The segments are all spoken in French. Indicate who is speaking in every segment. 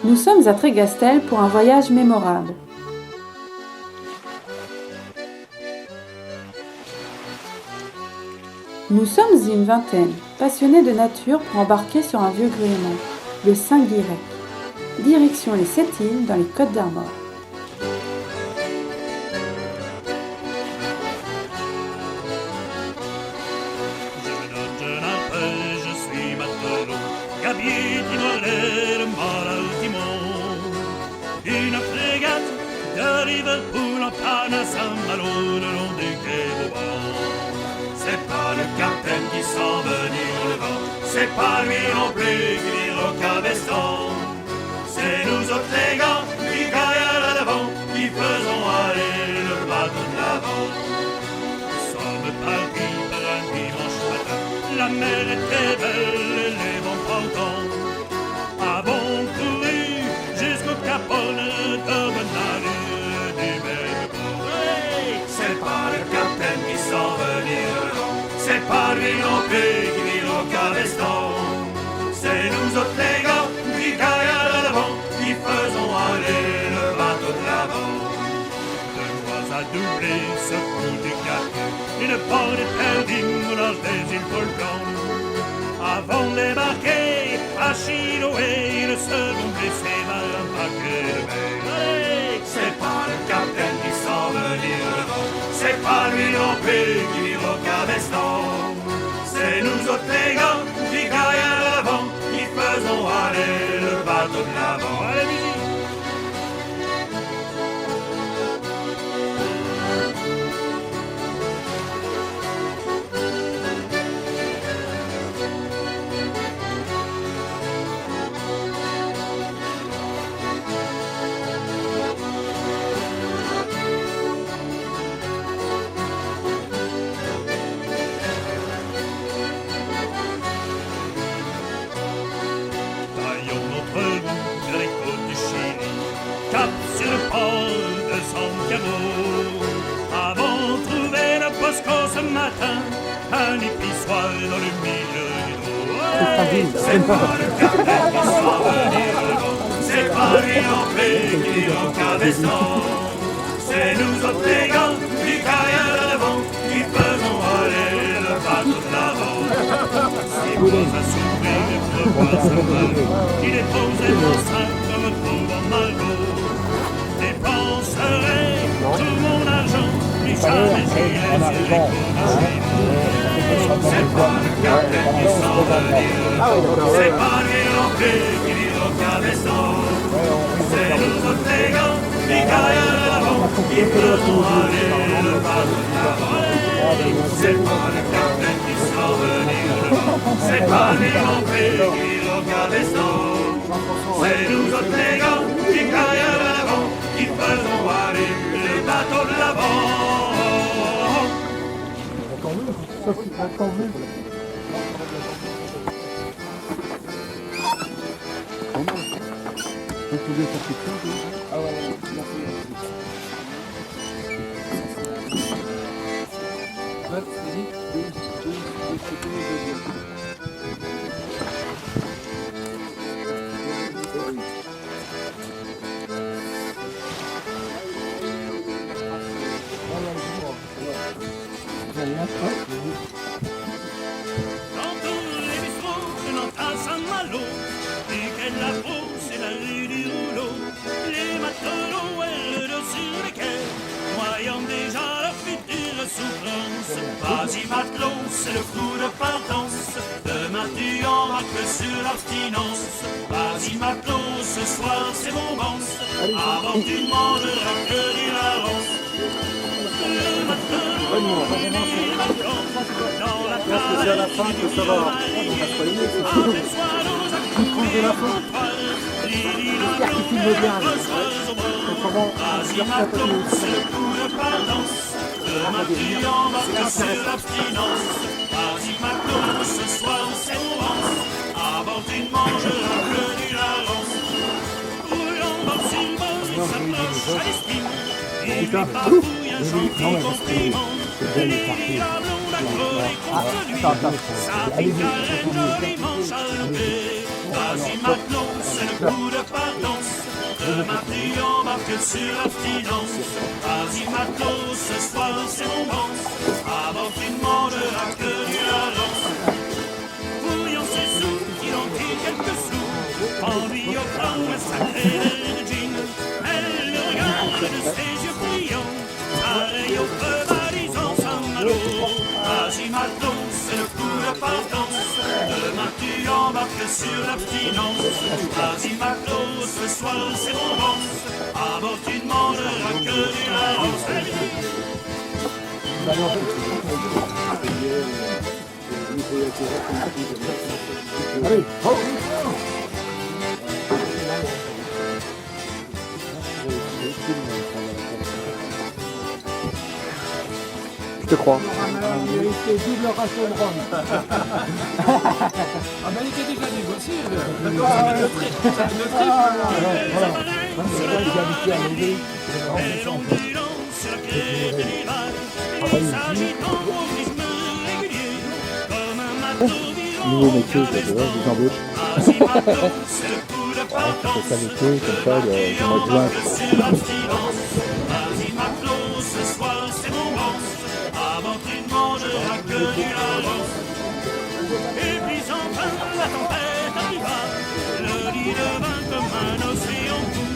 Speaker 1: Nous sommes à Trégastel pour un voyage mémorable. Nous sommes une vingtaine, passionnés de nature pour embarquer sur un vieux gréement, le Saint-Guirec. Direction les Sept-Îles dans les Côtes d'Armor.
Speaker 2: Gabier Timolet, Malaltimon. Une frégate de Liverpool en panne à Saint-Malo le long du quai Vauban. C'est pas le capitaine qui s'en venir au vent, c'est pas lui non plus qui vire au cabestan. C'est nous autres les gars qui gaillent à l'avant, qui faisons aller le bateau de l'avant. Nous sommes partis par un dimanche matin, la mer était belle et les vents portants. Avons couru jusqu'au Capone de Benali du même port. Hey, c'est pas le capitaine qui s'en venir devant, c'est pas lui non plus qui vire au cabestan. C'est nous autres les gars qui gaillent à l'avant, qui faisons aller le bateau de l'avant. De quoi à doubler ce coup du cap, une bonne éperdine au large des îles Volcans. Avant de débarquer à Chiloé, le second blessé m'a embarqué de mer. Allez, c'est pas le capitaine qui s'en venir devant, c'est pas lui non plus qui vire au cabestan. C'est nous autres les gars qui gaillent à l'avant, qui faisons aller le bateau de l'avant. Allez, musique! Avons trouvé le Bosco ce matin, un épissoir dans le milieu du dos. C'est pas le capitaine qui s'en venir devant, c'est pas lui non plus qui vire au cabestan. C'est nous autres les gars qui gaillent à l'avant, qui faisons aller le bateau de l'avant. Si vous a souffrir le poisson malot, qui déposait mon sac comme trouve en Margot. Dépenserai tout mon argent, plus jamais j'irai sur les côtes d'Argentine. C'est pas le capitaine qui s'en venir devant, c'est pas lui non plus qui vire au cabestan. C'est nous autres les gars qui gaillent à l'avant, qui faisons aller le bateau de l'avant. C'est pas le capitaine qui s'en venir devant, c'est pas lui non plus qui vire au cabestan. C'est nous autres les gars qui gaillent à l'avant, qui faisons aller le bateau de l'avant. Dans tous les bistrots venant à Saint-Malo, du quai de la Brousse et la rue du Rouleau, les matelots et le dos sur les quais, voyant déjà leur future souffrance. Vas-y matelot, c'est le coup de partance, demain tu embarques sur l'abstinence. Vas-y matelot, ce soir c'est bombance, avant tu ne mangeras que du larron. Le matelot, dans la place,
Speaker 3: c'est à la fin que ça va se réunir. De la fin. J'espère qu'il filme bien. Comment
Speaker 2: c'est le coup de partance. Demain tu embarques sur l'abstinence. Vas-y matelot, ce soir c'est bombance, avant tu ne mangeras que du larron. Roulant bord sur bord, il s'approche à l'estime. Il lui bafouille un gentil compliment. La blonde accroche contre lui, sa picarette joliment chaloupée. Vas-y matelot, c'est le coup de partance. Demain tu embarques sur l'abstinence. Vas-y matelot, ce soir c'est romance. Avant tu ne mangeras que du lavance. Fouillant ses sous, il en dit quelques sous. En lui offrant un sacré verre de gin. Elle le regarde de ses yeux brillants. Pareil au feu balisant Saint-Malo. Vas-y matelot, c'est le coup de partance. Demain tu embarques sur l'abstinence. Vas-y matelot, ce soir c'est romance. À bord tu ne mangeras que du lavance.
Speaker 3: Allez, hop. Je te crois.
Speaker 4: Il a été double ration de rhum.
Speaker 5: Ah ben il était déjà négocié. D'accord, ça va être le triple.
Speaker 2: Et l'ambulance sur la clé de l'Irak. Il s'agit en tourisme régulier. Comme un matelot
Speaker 3: Nouveau métier, c'est vrai, des embauches.
Speaker 2: Vas-y matelot, c'est le coup de partance.
Speaker 3: Ça métier, comme ça, le mois de juin.
Speaker 2: Sur l'abstinence. Vas-y matelot, ce soir c'est romance. Avant tu ne mangeras que du lavance. Et puis enfin la tempête arriva. Le lit devint comme un océan doux.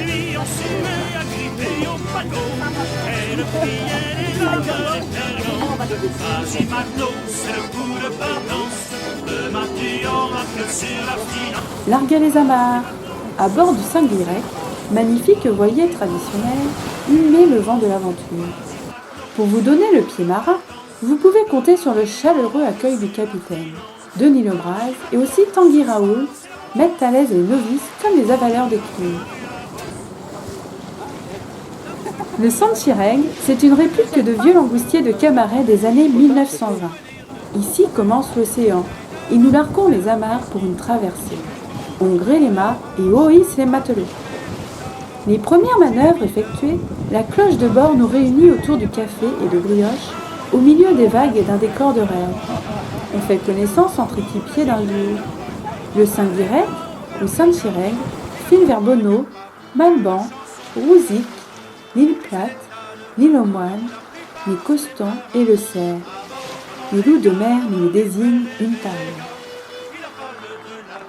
Speaker 2: Lui ensumé, agrippé au bateau. Et le priait les laveurs éternels. Vas-y matelot, c'est le coup de partance. Demain tu embarques sur l'abstinence.
Speaker 1: Larguer les amarres. À bord du Saint-Guirec, magnifique voilier traditionnel, humait le vent de l'aventure. Pour vous donner le pied marin, vous pouvez compter sur le chaleureux accueil du capitaine. Denis Lebras et aussi Tanguy Raoul mettent à l'aise les novices comme les avaleurs d'écume. Le Sanchireng, c'est une réplique de vieux langoustier de Camaret des années 1920. Ici commence l'océan et nous larguons les amarres pour une traversée. On grée les mâts et on hisse les matelots. Les premières manœuvres effectuées, la cloche de bord nous réunit autour du café et de brioche, au milieu des vagues et d'un décor de rêve. On fait connaissance entre équipiers d'un jour. Le Saint-Guirec, le Sanchireng, file vers Bono, Malban, Rouzic, l'île Plate, l'île aux Moines, les Costons et le Cerf. Les loups de mer nous désignent une table.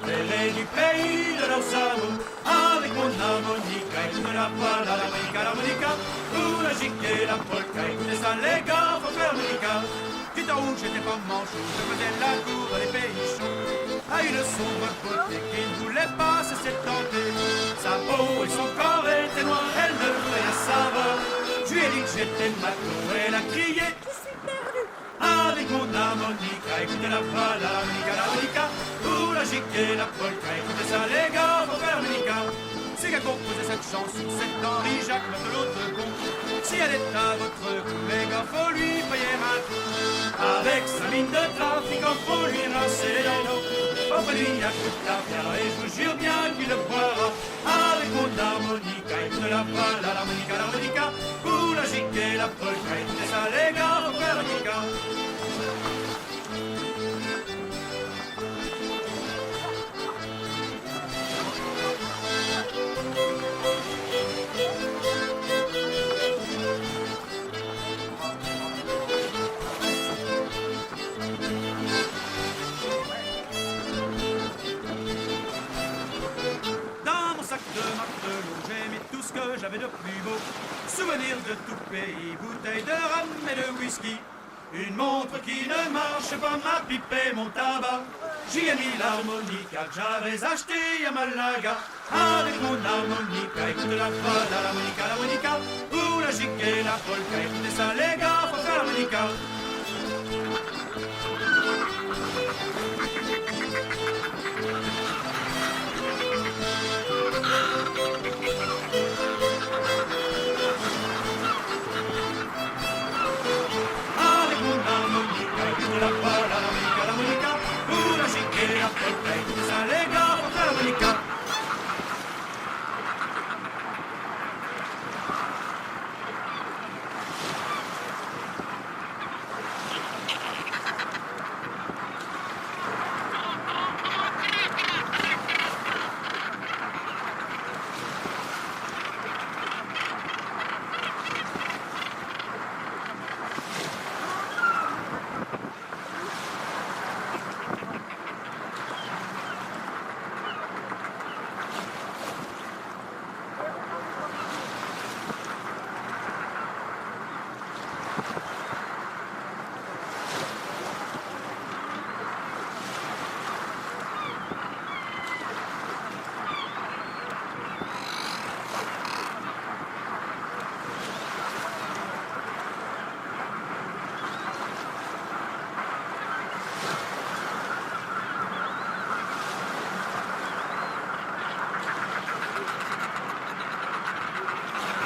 Speaker 2: Et du pays de los amours, avec mon harmonica, écoute la voix, l'harmonica, pour la gigue et la polka, écoutez ça les gars, faut faire l'harmonica. Putain rouge, j'étais pas manchot, je faisais la cour dans les pays chauds, à une sombre beauté qui ne voulait pas cesser de tenter. Sa peau et son corps étaient noirs, elle ne voulait rien savoir. Je lui ai dit que j'étais matelot, elle a crié, je suis perdu. Avec mon harmonica, écoutez la voix, l'harmonica, pour la gigue et la polka, écoutez ça les gars, faut faire l'harmonica. C'est qu'a composé cette chanson, c'est Henri-Jacques Matelot de Bon. Si elle est à votre goût, les gars, faut lui payer un coup. Avec sa mine de trafic, faut lui rincer les dents. Enfin lui, il a toute la bière, et je vous jure bien qu'il le boira. Avec mon harmonica, écoutez la voix, l'harmonica, pour la gigue et la polka, écoutez ça les gars, faut faire l'harmonica. J'avais de plus beau, souvenirs de tout pays, bouteilles de rhum et de whisky. Une montre qui ne marche pas, ma pipe et mon tabac. J'y ai mis l'harmonica que j'avais acheté à Malaga. Avec mon harmonica, écoute la voix, l'harmonica, pour la gigue et la polka, écoutez ça les gars, faut faire l'harmonica.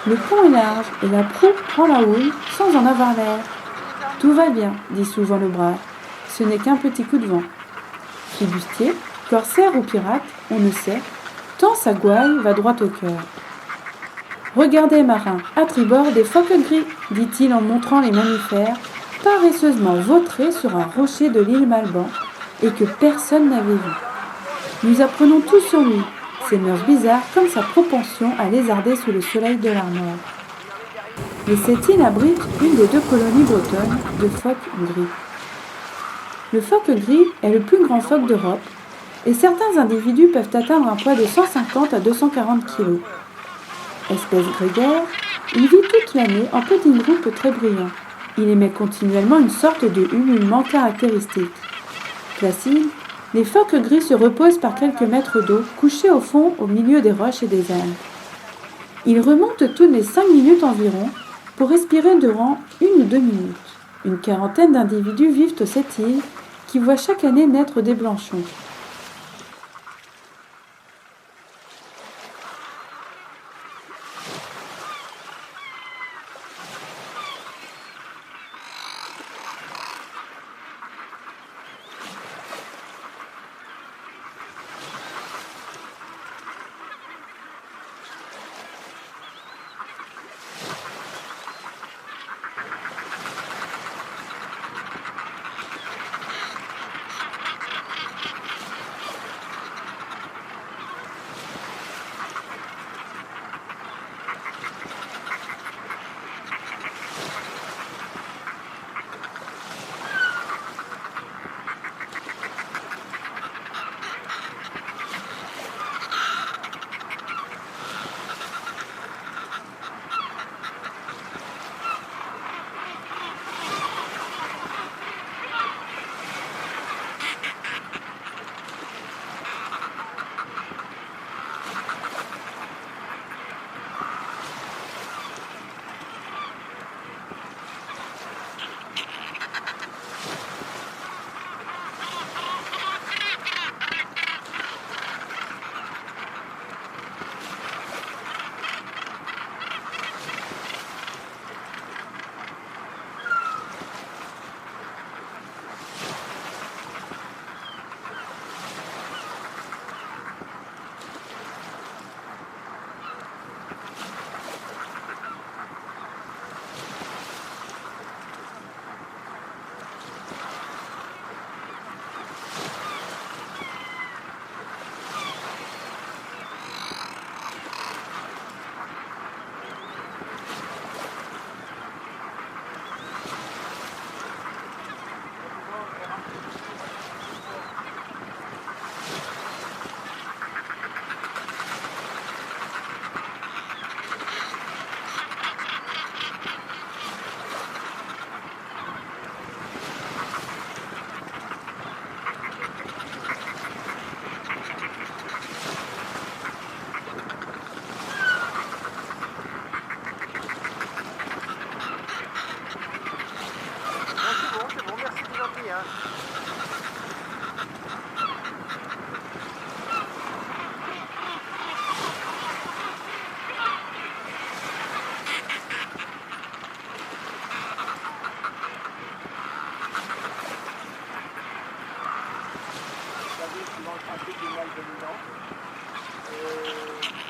Speaker 1: Le pont est large et la proue prend la houille sans en avoir l'air. Tout va bien, dit souvent le brave. Ce n'est qu'un petit coup de vent. Flibustier, corsaire ou pirate, on ne sait, tant sa gouaille va droit au cœur. Regardez, marin, à tribord des phoques gris, dit-il en montrant les mammifères, paresseusement vautrés sur un rocher de l'île Malban, et que personne n'avait vu. Nous apprenons tout sur lui, ses mœurs bizarres comme sa propension à lézarder sous le soleil de l'Armor. Mais cette île abrite une des 2 colonies bretonnes de phoques gris. Le phoque gris est le plus grand phoque d'Europe, et certains individus peuvent atteindre un poids de 150 à 240 kg. Espèce grégaire, il vit toute l'année en petits groupes très bruyants. Il émet continuellement une sorte de ululement caractéristique. Placides, les phoques gris se reposent par quelques mètres d'eau, couchés au fond au milieu des roches et des algues. Ils remontent toutes les 5 minutes environ pour respirer durant 1 ou 2 minutes. Une quarantaine d'individus vivent sur cette île qui voit chaque année naître des blanchons.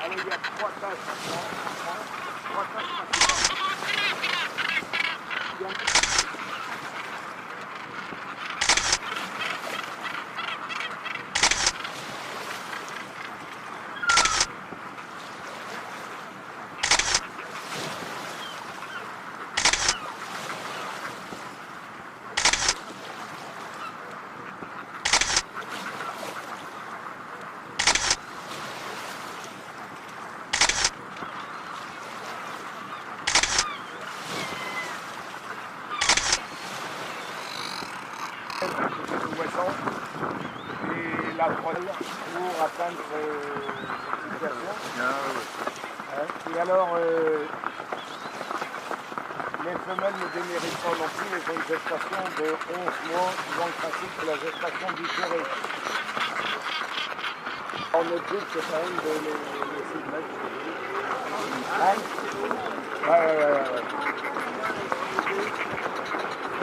Speaker 3: Alors il y a 3 tâches maintenant, 3 tâches maintenant. Et la troisième pour atteindre et alors les femelles ne déméritent pas non plus, elles ont une gestation de 11 mois dans le principe de la gestation du forêt. Alors notre but c'est quand même de les laisser mettre. Ouais.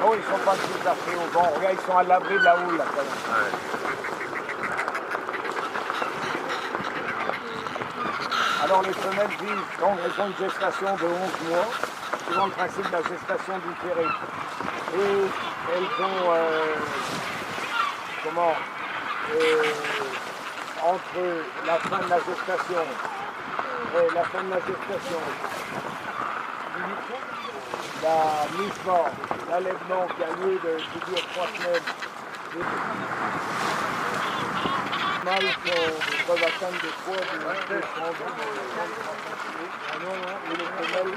Speaker 3: Non, ils sont pas tous affaires au vent. Regarde, ils sont à l'abri de la houle là quand même. Alors les femelles vivent, donc elles ont une gestation de 11 mois, suivant le principe de la gestation du ferret. Et elles ont, entre la fin de la gestation et la fin de la gestation, la mise mort, l'enlèvement qui a lieu de dure 3 semaines, les mâles peuvent atteindre des poids de 30 et les femelles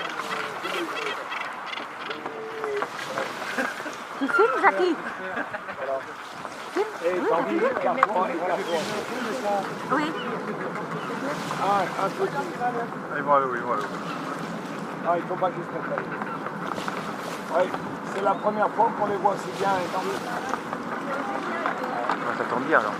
Speaker 6: Tu filmes, Jackie?
Speaker 3: et tandis que parfois les
Speaker 6: Oui.
Speaker 3: un petit.
Speaker 5: Ils vont aller où?
Speaker 3: Non, il ne faut pas qu'ils se mettent là. Oui, c'est la première fois qu'on les voit si bien.
Speaker 5: Ça tombe bien alors.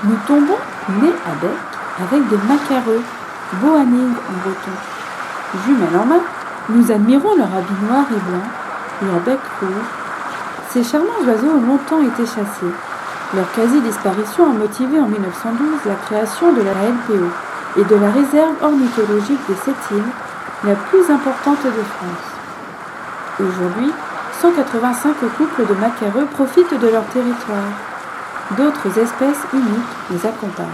Speaker 1: Nous tombons nez à bec avec des macareux, boaning en breton. Jumelles en main, nous admirons leur habit noir et blanc, leur bec rouge. Ces charmants oiseaux ont longtemps été chassés. Leur quasi-disparition a motivé en 1912 la création de la LPO et de la réserve ornithologique des Sept-Îles, la plus importante de France. Aujourd'hui, 185 couples de macareux profitent de leur territoire. D'autres espèces uniques les accompagnent.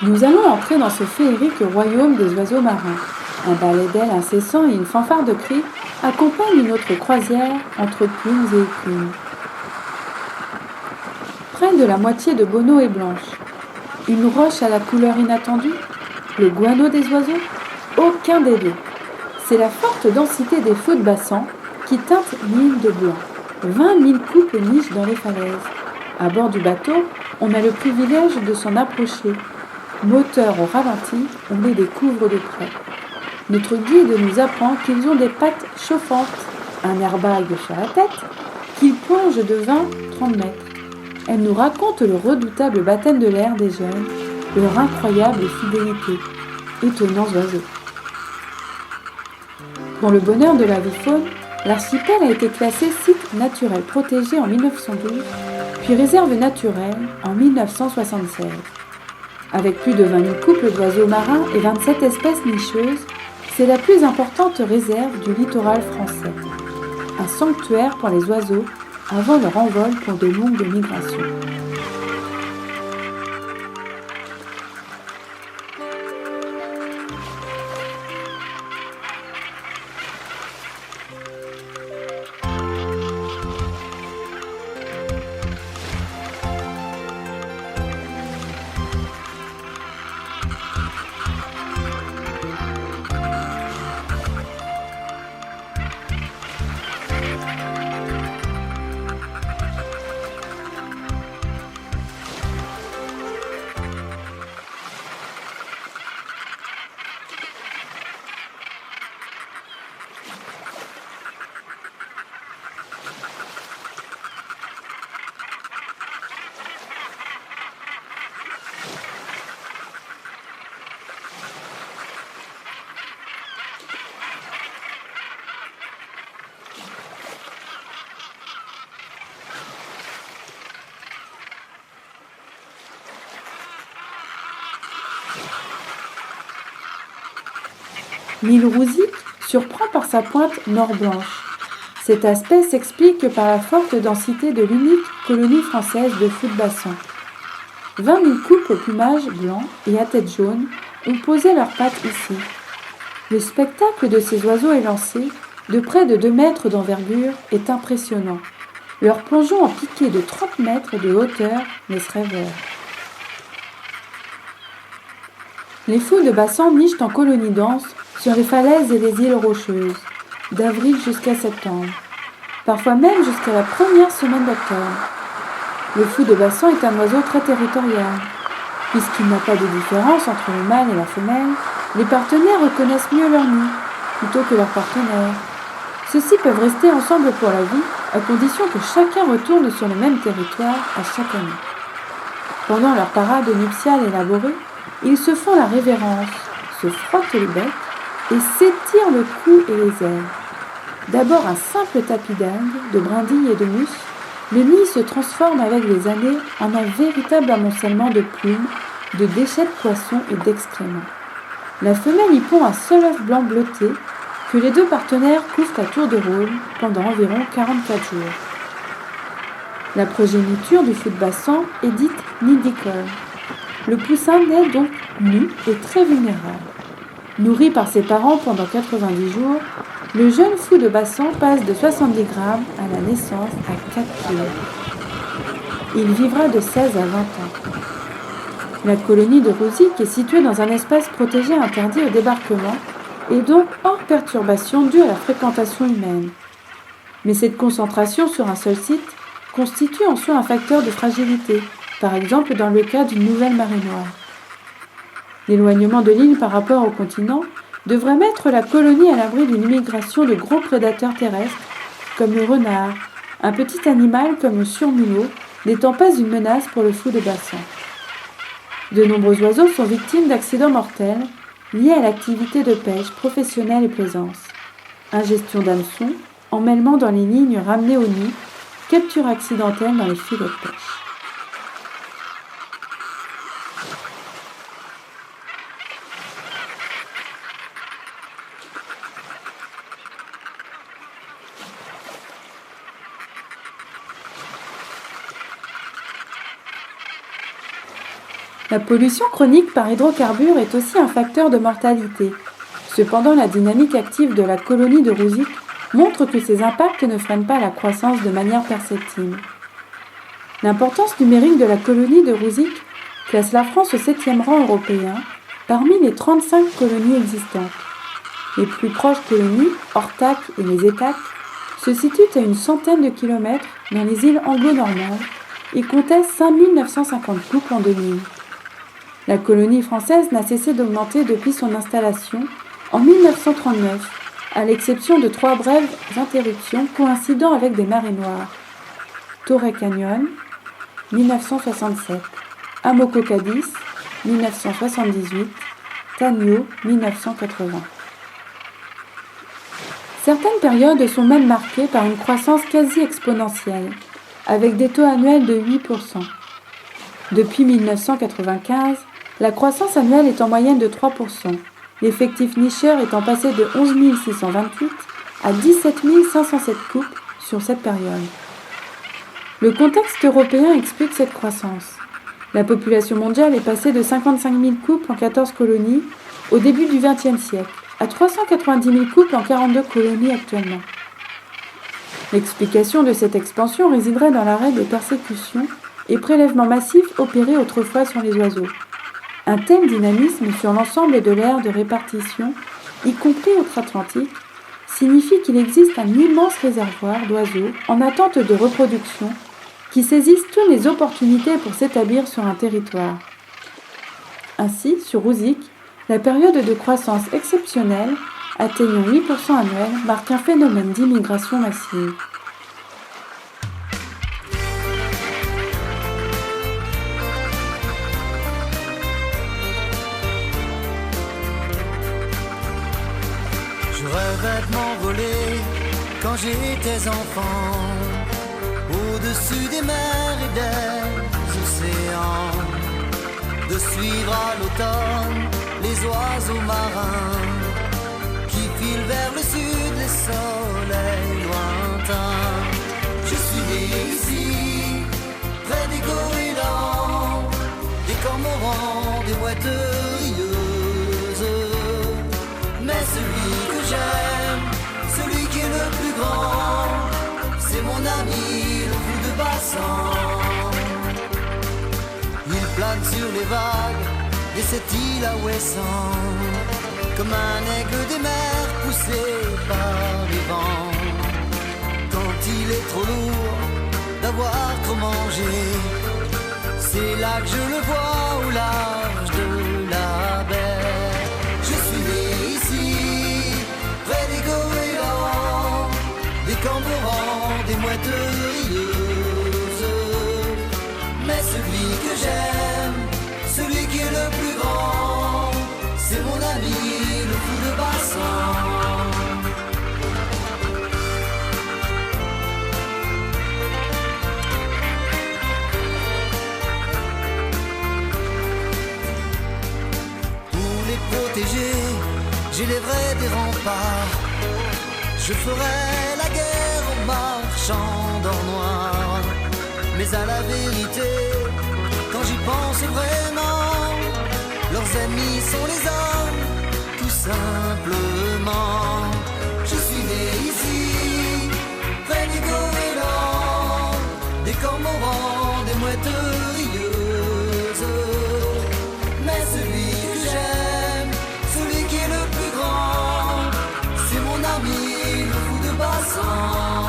Speaker 1: Nous allons entrer dans ce féerique royaume des oiseaux marins. Un balai d'ailes incessant et une fanfare de cris accompagnent notre croisière entre plumes et écumes. Près de la moitié de Bono est blanche. Une roche à la couleur inattendue, le guano des oiseaux, aucun des deux. C'est la forte densité des feux de bassan qui teinte l'île de blanc. 20 000 couples nichent dans les falaises. À bord du bateau, on a le privilège de s'en approcher. Moteur au ralenti, on les découvre de près. Notre guide nous apprend qu'ils ont des pattes chauffantes, un airbag sur la tête, qu'ils plongent de 20-30 mètres. Elle nous raconte le redoutable baptême de l'air des jeunes, leur incroyable fidélité. Étonnants oiseaux. Pour le bonheur de la vie faune, L'archipel a été classé site naturel protégé en 1912, puis réserve naturelle en 1976. Avec plus de 20 000 couples d'oiseaux marins et 27 espèces nicheuses, c'est la plus importante réserve du littoral français. Un sanctuaire pour les oiseaux avant leur envol pour de longues migrations. L'île Rouzic surprend par sa pointe nord-blanche. Cet aspect s'explique par la forte densité de l'unique colonie française de foot-bassin. 20 000 couples au plumage blanc et à tête jaune ont posé leurs pattes ici. Le spectacle de ces oiseaux élancés, de près de 2 mètres d'envergure, est impressionnant. Leur plongeon en piqué de 30 mètres de hauteur laisse rêveur. Les fous de bassin nichent en colonies denses sur les falaises et les îles rocheuses, d'avril jusqu'à septembre, parfois même jusqu'à la première semaine d'octobre. Le fou de bassin est un oiseau très territorial. Puisqu'il n'a pas de différence entre le mâle et la femelle, les partenaires reconnaissent mieux leur nid, plutôt que leurs partenaires. Ceux-ci peuvent rester ensemble pour la vie, à condition que chacun retourne sur le même territoire à chaque année. Pendant leur parade nuptiale élaborée, ils se font la révérence, se frottent le bec et s'étirent le cou et les ailes. D'abord un simple tapis d'algues, de brindilles et de mousse, le nid se transforme avec les années en un véritable amoncellement de plumes, de déchets de poissons et d'excréments. La femelle y pond un seul œuf blanc bleuté que les 2 partenaires couvrent à tour de rôle pendant environ 44 jours. La progéniture du fou de bassin est dite nidicole. Le poussin naît donc nu et très vulnérable. Nourri par ses parents pendant 90 jours, le jeune fou de bassin passe de 70 grammes à la naissance à 4 kilos. Il vivra de 16 à 20 ans. La colonie de Rouzic est située dans un espace protégé interdit au débarquement et donc hors perturbation due à la fréquentation humaine. Mais cette concentration sur un seul site constitue en soi un facteur de fragilité, par exemple dans le cas d'une nouvelle marée noire. L'éloignement de l'île par rapport au continent devrait mettre la colonie à l'abri d'une immigration de gros prédateurs terrestres, comme le renard, un petit animal comme le surmulot, n'étant pas une menace pour le fou de bassin. De nombreux oiseaux sont victimes d'accidents mortels liés à l'activité de pêche professionnelle et plaisance. Ingestion d'hameçons, emmêlement dans les lignes ramenées au nid, capture accidentelle dans les filets de pêche. La pollution chronique par hydrocarbures est aussi un facteur de mortalité. Cependant, la dynamique active de la colonie de Rouzic montre que ces impacts ne freinent pas la croissance de manière perceptible. L'importance numérique de la colonie de Rouzic classe la France au 7e rang européen parmi les 35 colonies existantes. Les plus proches colonies, Ortac et les Étacs, se situent à une centaine de kilomètres dans les îles anglo-normandes et comptaient 5 950 couples en 2000. La colonie française n'a cessé d'augmenter depuis son installation en 1939, à l'exception de 3 brèves interruptions coïncidant avec des marées noires. Torrey Canyon, 1967, Amoco Cadiz, 1978, Tagno, 1980. Certaines périodes sont même marquées par une croissance quasi exponentielle, avec des taux annuels de 8%. Depuis 1995, la croissance annuelle est en moyenne de 3%, l'effectif nicheur étant passé de 11 628 à 17 507 couples sur cette période. Le contexte européen explique cette croissance. La population mondiale est passée de 55 000 couples en 14 colonies au début du XXe siècle à 390 000 couples en 42 colonies actuellement. L'explication de cette expansion résiderait dans l'arrêt des persécutions et prélèvements massifs opérés autrefois sur les oiseaux. Un tel dynamisme sur l'ensemble de l'aire de répartition, y compris outre-Atlantique, signifie qu'il existe un immense réservoir d'oiseaux en attente de reproduction qui saisissent toutes les opportunités pour s'établir sur un territoire. Ainsi, sur Rouzik, la période de croissance exceptionnelle, atteignant 8% annuel, marque un phénomène d'immigration massive.
Speaker 7: Je rêvais de m'envoler quand j'étais enfant, au-dessus des mers et des océans, de suivre à l'automne les oiseaux marins qui filent vers le sud les soleils lointains. Je suis né ici, près des goélands, des cormorans, des mouettes rieuses. Mais celui que j'aime, celui qui est le plus grand, c'est mon ami, le fou de bassin. Il plane sur les vagues de cette île à Ouessant, comme un aigle des mers poussé par les vents. Quand il est trop lourd d'avoir trop mangé, c'est là que je le vois au large de la baie. Je suis né ici, près des goélands, des cormorans, des mouettes rieuses. Mais celui que j'aime, celui qui est le plus grand, c'est mon ami, le fou de bassin. Pour les protéger, j'élèverai des remparts. Je ferai la guerre en marchant dans le noir. Mais à la vérité, quand j'y pense vraiment, leurs ennemis sont les hommes, tout simplement. Je suis né ici, près des goélands, des cormorans, des mouettes rieuses. Mais celui que j'aime, celui qui est le plus grand, c'est mon ami, le fou de bassin.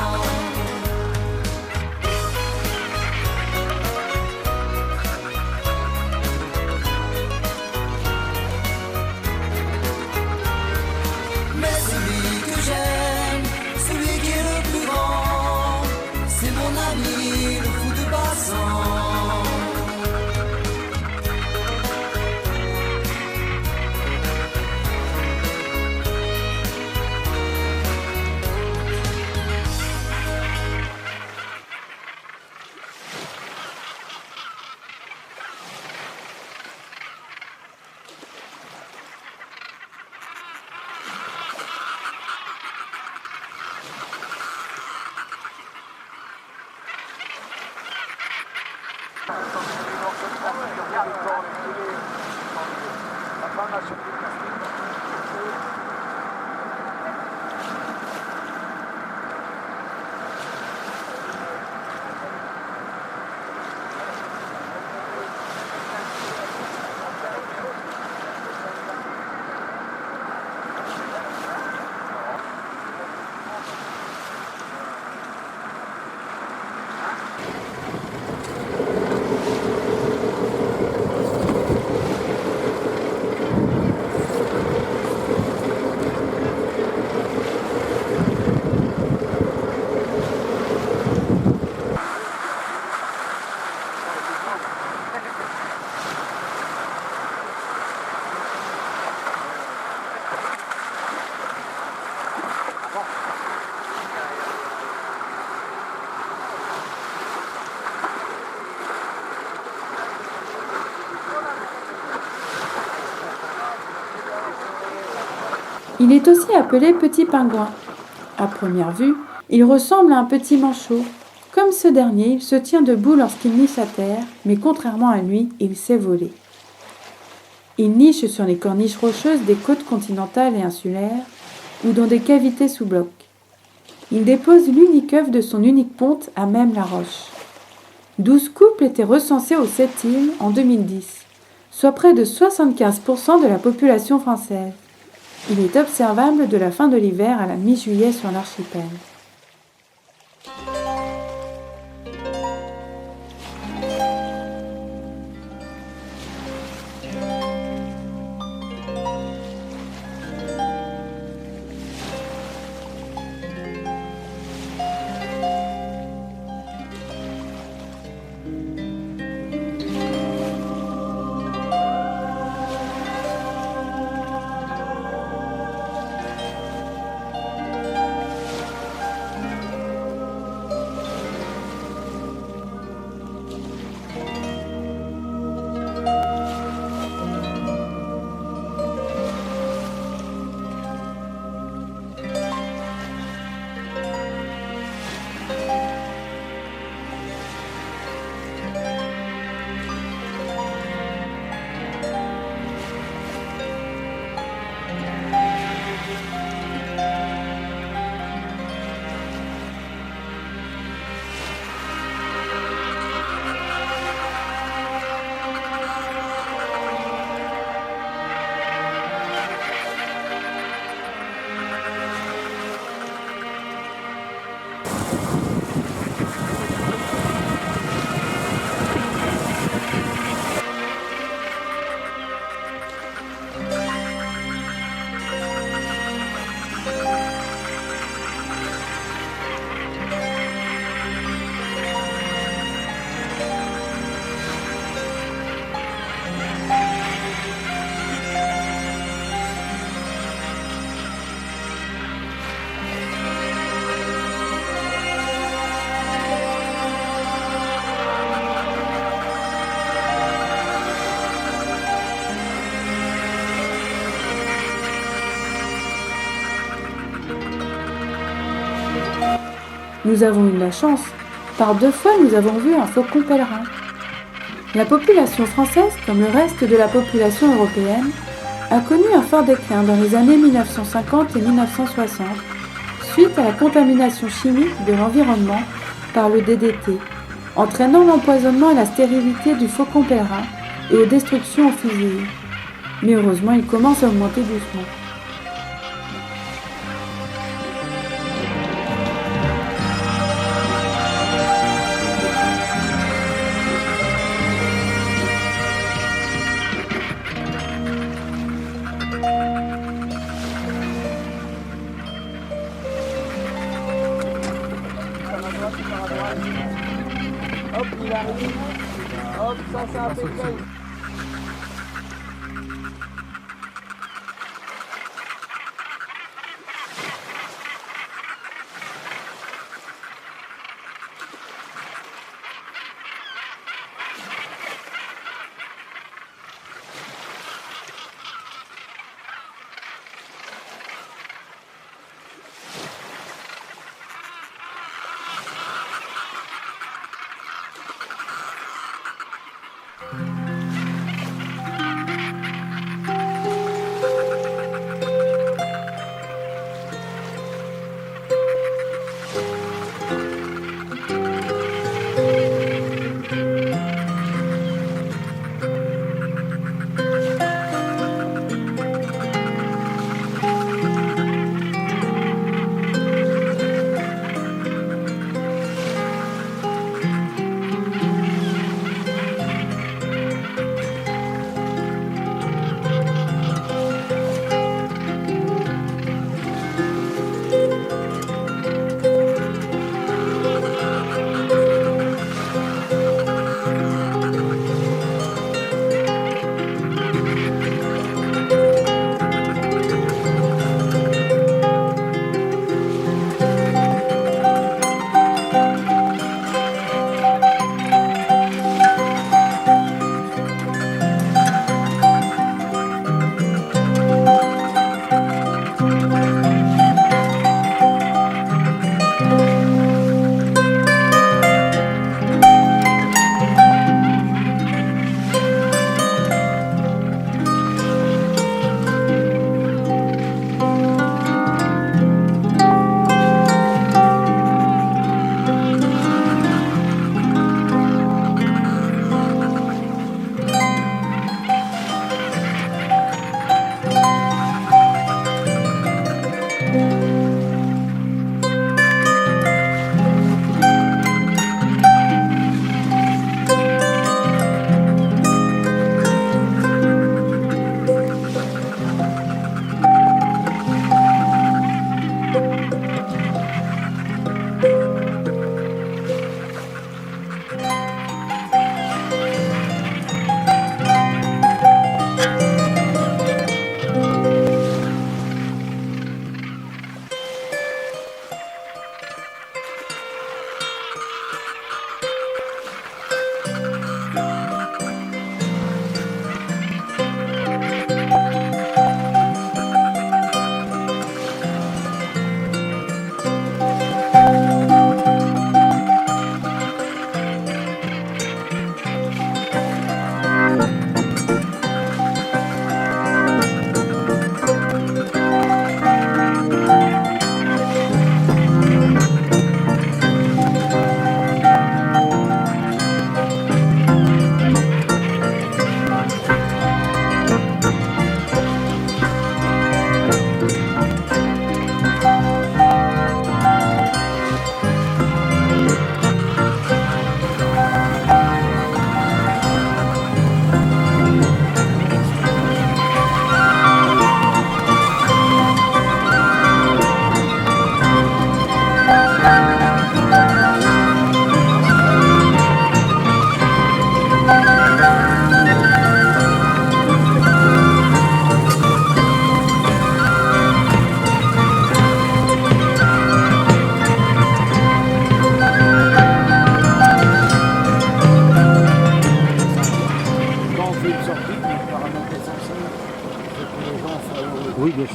Speaker 1: Il est aussi appelé petit pingouin. À première vue, il ressemble à un petit manchot. Comme ce dernier, il se tient debout lorsqu'il niche à terre, mais contrairement à lui, il sait voler. Il niche sur les corniches rocheuses des côtes continentales et insulaires ou dans des cavités sous bloc. Il dépose l'unique œuf de son unique ponte à même la roche. 12 couples étaient recensés aux 7 îles en 2010, soit près de 75% de la population française. Il est observable de la fin de l'hiver à la mi-juillet sur l'archipel. Nous avons eu de la chance. Par 2 fois, nous avons vu un faucon pèlerin. La population française, comme le reste de la population européenne, a connu un fort déclin dans les années 1950 et 1960, suite à la contamination chimique de l'environnement par le DDT, entraînant l'empoisonnement et la stérilité du faucon pèlerin et aux destructions en fusillés. Mais heureusement, il commence à augmenter doucement.
Speaker 3: Hop, il arrive. Hop, ça c'est impeccable.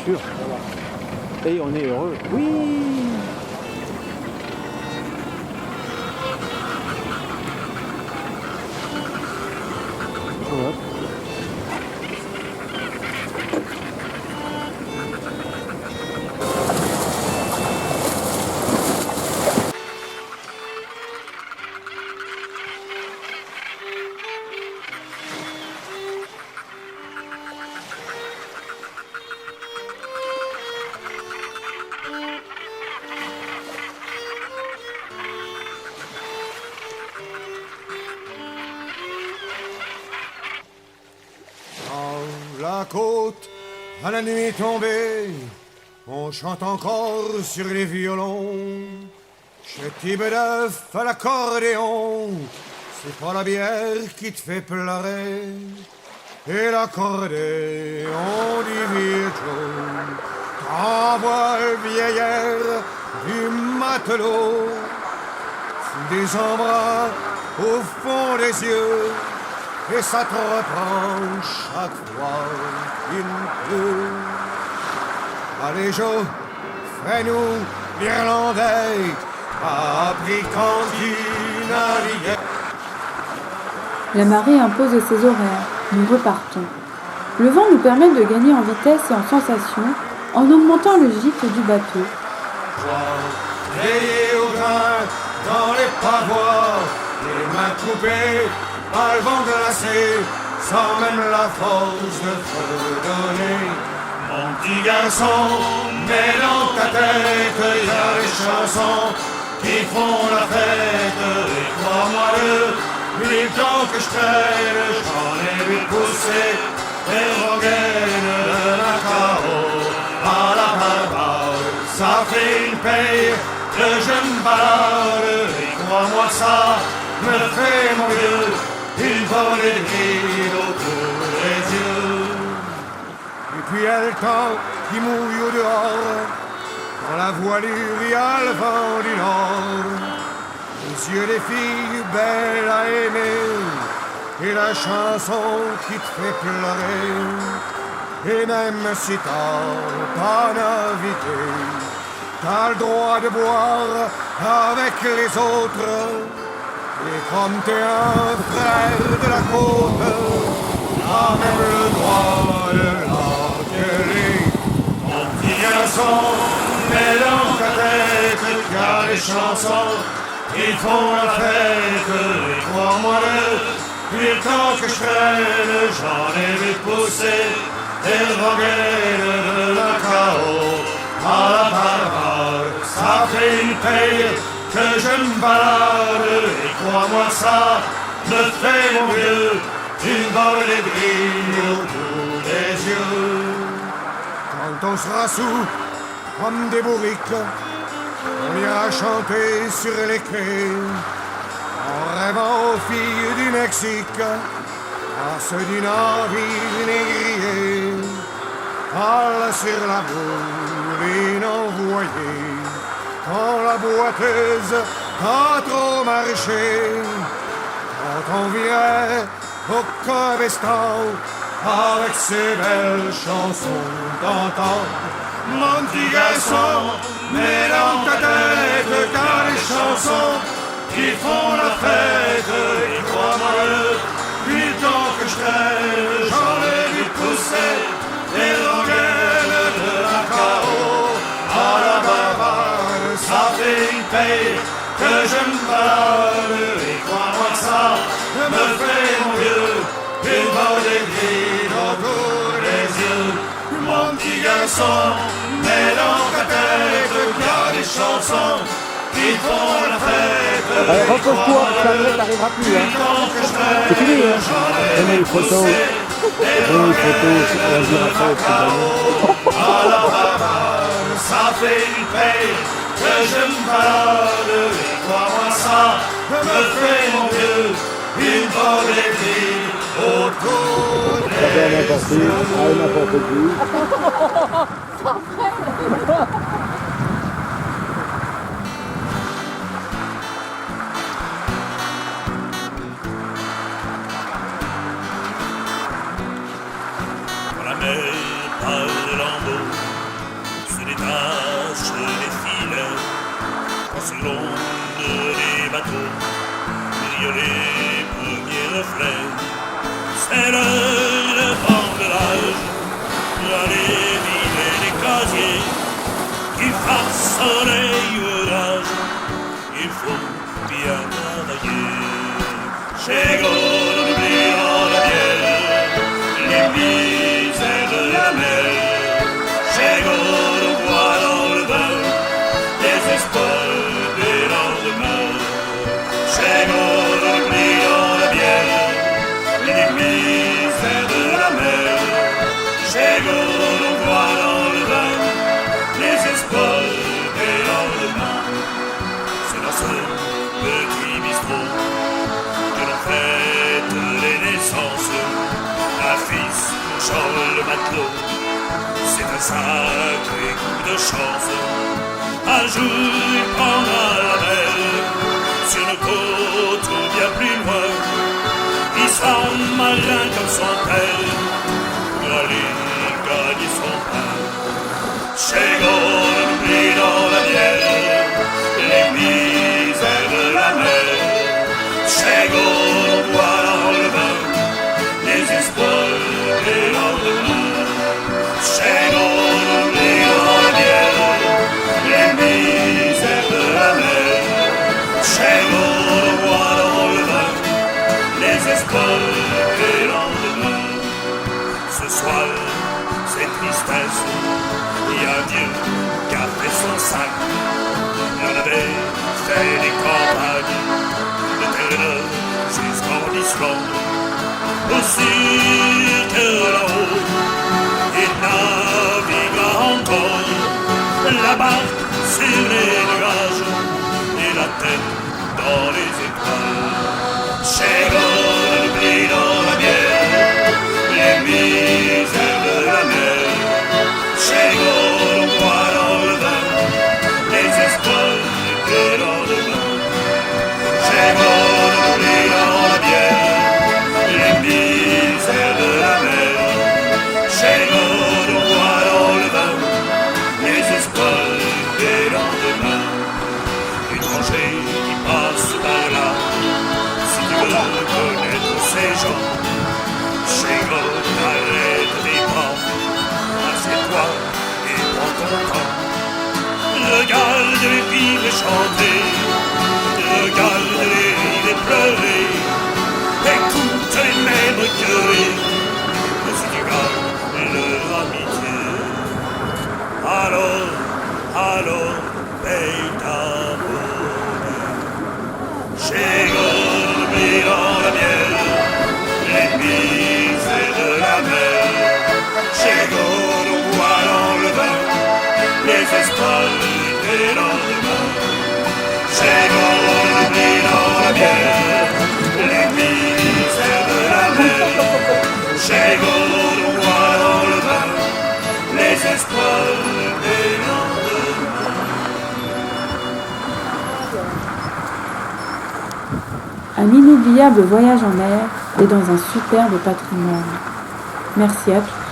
Speaker 8: sûr. Et on est heureux. Oui. Hop.
Speaker 9: La côte, à la nuit tombée, on chante encore sur les violons. Chez Tibédeuf à l'accordéon, c'est pas la bière qui te fait pleurer. Et l'accordéon du vieux Joe t'envoie le vieillard du matelot. Des embruns au fond des yeux, et ça te reprend chaque fois qu'il pleut. Allez Joe, fais-nous l'Irlandais, appris quand tu naviguais.
Speaker 1: La marée impose ses horaires, nous repartons. Le vent nous permet de gagner en vitesse et en sensation en augmentant le gîte du bateau.
Speaker 9: Veillez au grain dans les pavois, les mains coupées par le vent glacé, sans même la force de fredonner. Mon petit garçon, mets dans ta tête, y a les chansons qui font la fête. Et crois-moi-le, le temps que je traîne, j'en ai vu pousser des rengaines de Macao à la barbare. Ça fait une paye que je me balade, et crois-moi ça me fait mon vieux une volée de rire autour des yeux. Et puis il y a le temps qui mouille au dehors, dans la voilure il y a le vent du nord. Les yeux des filles belles à aimer, et la chanson qui te fait pleurer. Et même si t'as pas navigué, t'as le droit de boire avec les autres. Et comme t'es un frère de la côte, t'as même le droit de l'engueuler. Mon petit garçon, mets dans ta tête qu'il y a des chansons qui font la fête. Et crois-moi-le, le temps que je traîne, j'en ai vu pousser des rengaines de Macao à la barbare. Ça fait une paye que je me balade, et crois-moi ça me fait mon vieux une volée de rire autour des yeux. Quand on sera sous comme des bourriques, on ira chanter sur les quais, en rêvant aux filles du Mexique, à ceux du navire négrier, parle sur la bourrine envoyée. Quand la boiteuse a trop marché, quand on vient au Cabestan avec ses belles chansons d'antan. Mon petit garçon, mets dans ta tête car les chansons qui font la fête. Et crois-moi-le, du temps que je traîne, j'en ai vu pousser des rengaines de Macao à la barbare. Ça fait une paye que je me balade, et crois-moi que ça me fait mon vieux une volée de rire autour des yeux. Mon petit garçon, mets dans ta tête qu'il y a des chansons qui font la fête.
Speaker 8: Allez, repose-toi, ça n'arrivera plus. C'est fini, hein. Prenez une photo. Prenez une photo, on se dira ça.
Speaker 9: Ça fait une paye que je me balade, et crois-moi ça me fait mon vieux une volée de rire autour des yeux.
Speaker 8: N'importe qui.
Speaker 2: Quand la mer parle de lambeaux blonde des bateaux, brillent les premiers reflets. C'est l'heure de prendre l'âge, d'aller vider les casiers, qu'il fasse soleil ou orage, il faut bien travailler. Chez Gaulle, on oublie dans la bière les misères de la mer. Chez Gaulle, on voit dans le vin les espoirs des lendemains. Chez Gaulle, on oublie dans la bière les misères de la mer. Chez Gaulle, on voit dans le vin les espoirs des lendemains. C'est dans ce petit bistrot que l'on fête les naissances. Un fils pour Charles le matelot, c'est un sacré coup de chance. Un jour il prendra la mer, sur nos côtes ou bien plus loin. Il sera malin comme son père, pour aller gagner son pain. Chez Gaulle, on oublie dans la bière les misères de la mer. Chez Gaulle, on voit dans le vin les espoirs des lendemains. Chez Gaulle, on oublie dans la bière les misères de la mer. Chez Gaulle, on voit dans le vin les espoirs des lendemains. Ce soir, c'est tristesse, il y a un Dieu qui a fait son sac. Il en avait fait des campagnes, de Terre jusqu'en Islande. Aussi que là-haut, il navigua encore, la barque sur les nuages et la tête dans les étoiles. Chez Gaulle, on oublie dans la bière les misères de la mer. Chez Gaulle, on voit dans le vin les espoirs des lendemains. Chez Gaulle, on oublie dans la bière les misères de la mer. Chez Gaulle, on voit dans le vin les espoirs des lendemains. Étranger qui passe par là, si tu veux connaître ces gens, chez Gaulle, arrête tes pas, assieds-toi et prends ton temps. Regarde-les vivre et chanter, regarde-les rire et pleurer, écoute-les même gueuler, si tu gagnes leur amitié. Alors, paye ta monnaie. Chez Gaulle, on oublie dans la bière les misères de la mer. Chez Gaulle, on voit dans le vin les espoirs des lendemains. Chez Gaulle, on oublie dans la bière les misères de la mer. Chez Gaulle, on voit dans le vin les espoirs des lendemains.
Speaker 1: Un inoubliable voyage en mer et dans un superbe patrimoine. Merci à tous.